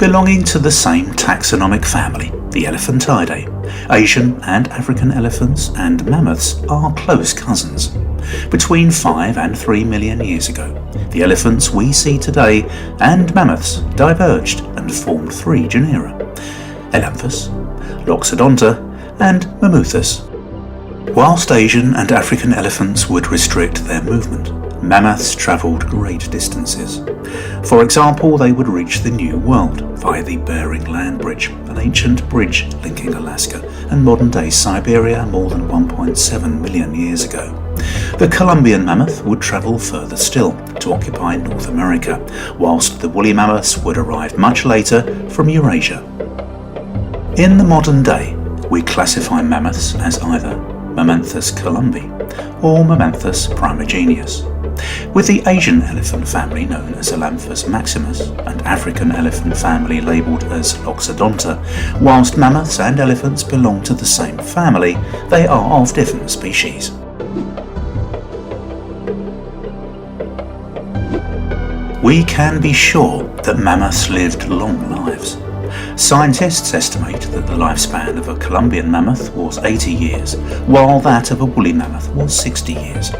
Belonging to the same taxonomic family, the Elephantidae, Asian and African elephants and mammoths are close cousins. Between 5 and 3 million years ago, the elephants we see today and mammoths diverged and formed 3 genera: Elanthus, Loxodonta and Mammothus. Whilst Asian and African elephants would restrict their movement, mammoths travelled great distances. For example, they would reach the New World via the Bering Land Bridge, an ancient bridge linking Alaska and modern-day Siberia more than 1.7 million years ago. The Columbian mammoth would travel further still to occupy North America, whilst the woolly mammoths would arrive much later from Eurasia. In the modern day, we classify mammoths as either Mammothus columbi or Mammothus primigenius, with the Asian elephant family known as Elanthus maximus and African elephant family labelled as Loxodonta. Whilst mammoths and elephants belong to the same family, they are of different species. We can be sure that mammoths lived long lives. Scientists estimate that the lifespan of a Columbian mammoth was 80 years, while that of a woolly mammoth was 60 years.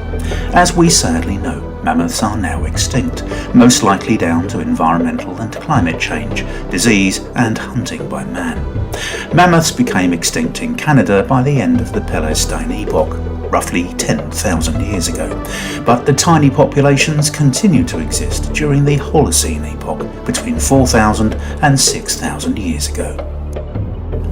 As we sadly know, mammoths are now extinct, most likely down to environmental and climate change, disease and hunting by man. Mammoths became extinct in Canada by the end of the Pleistocene epoch, roughly 10,000 years ago, but the tiny populations continued to exist during the Holocene epoch, between 4,000 and 6,000 years ago.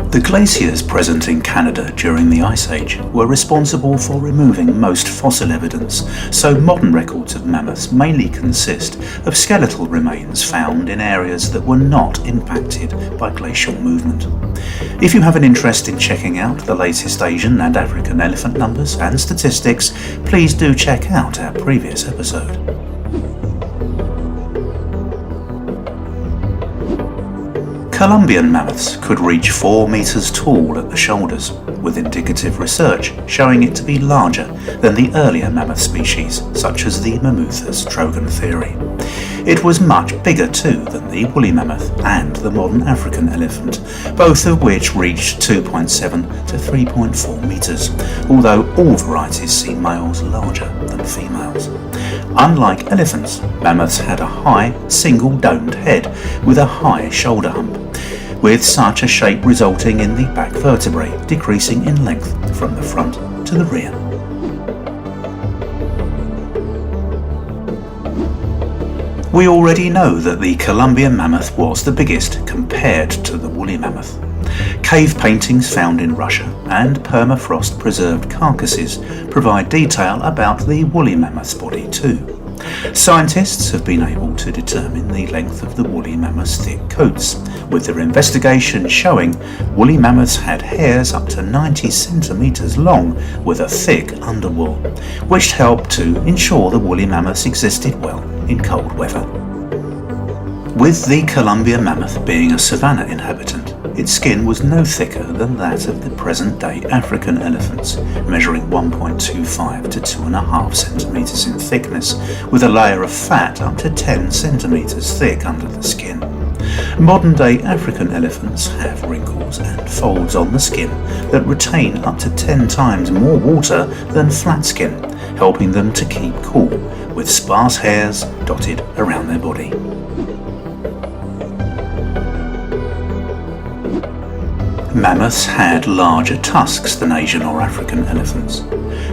The glaciers present in Canada during the Ice Age were responsible for removing most fossil evidence, so modern records of mammoths mainly consist of skeletal remains found in areas that were not impacted by glacial movement. If you have an interest in checking out the latest Asian and African elephant numbers and statistics, please do check out our previous episode. Columbian mammoths could reach 4 meters tall at the shoulders, with indicative research showing it to be larger than the earlier mammoth species, such as the Mammothus troghantheri. It was much bigger too than the woolly mammoth and the modern African elephant, both of which reached 2.7 to 3.4 meters, although all varieties see males larger than females. Unlike elephants, mammoths had a high, single-domed head with a high shoulder hump, with such a shape resulting in the back vertebrae decreasing in length from the front to the rear. We already know that the Columbian mammoth was the biggest compared to the woolly mammoth. Cave paintings found in Russia and permafrost preserved carcasses provide detail about the woolly mammoth's body too. Scientists have been able to determine the length of the woolly mammoth's thick coats, with their investigation showing woolly mammoths had hairs up to 90 centimeters long with a thick underwool, which helped to ensure the woolly mammoths existed well in cold weather. With the Columbian mammoth being a savanna inhabitant, its skin was no thicker than that of the present-day African elephants, measuring 1.25 to 2.5 centimeters in thickness, with a layer of fat up to 10 centimeters thick under the skin. Modern-day African elephants have wrinkles and folds on the skin that retain up to 10 times more water than flat skin, helping them to keep cool, with sparse hairs dotted around their body. Mammoths had larger tusks than Asian or African elephants.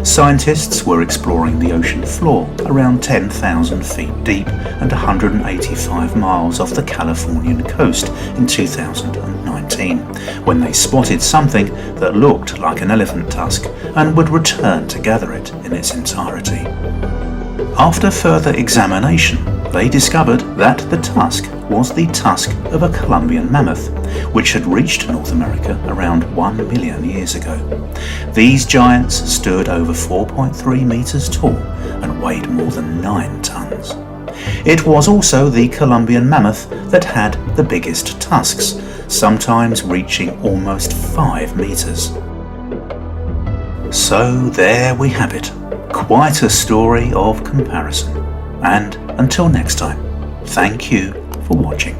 Scientists were exploring the ocean floor around 10,000 feet deep and 185 miles off the Californian coast in 2019, when they spotted something that looked like an elephant tusk and would return to gather it in its entirety. After further examination, they discovered that the tusk was the tusk of a Columbian mammoth, which had reached North America around 1 million years ago. These giants stood over 4.3 meters tall and weighed more than 9 tons. It was also the Columbian mammoth that had the biggest tusks, sometimes reaching almost 5 meters. So there we have it, quite a story of comparison. And until next time, thank you for watching.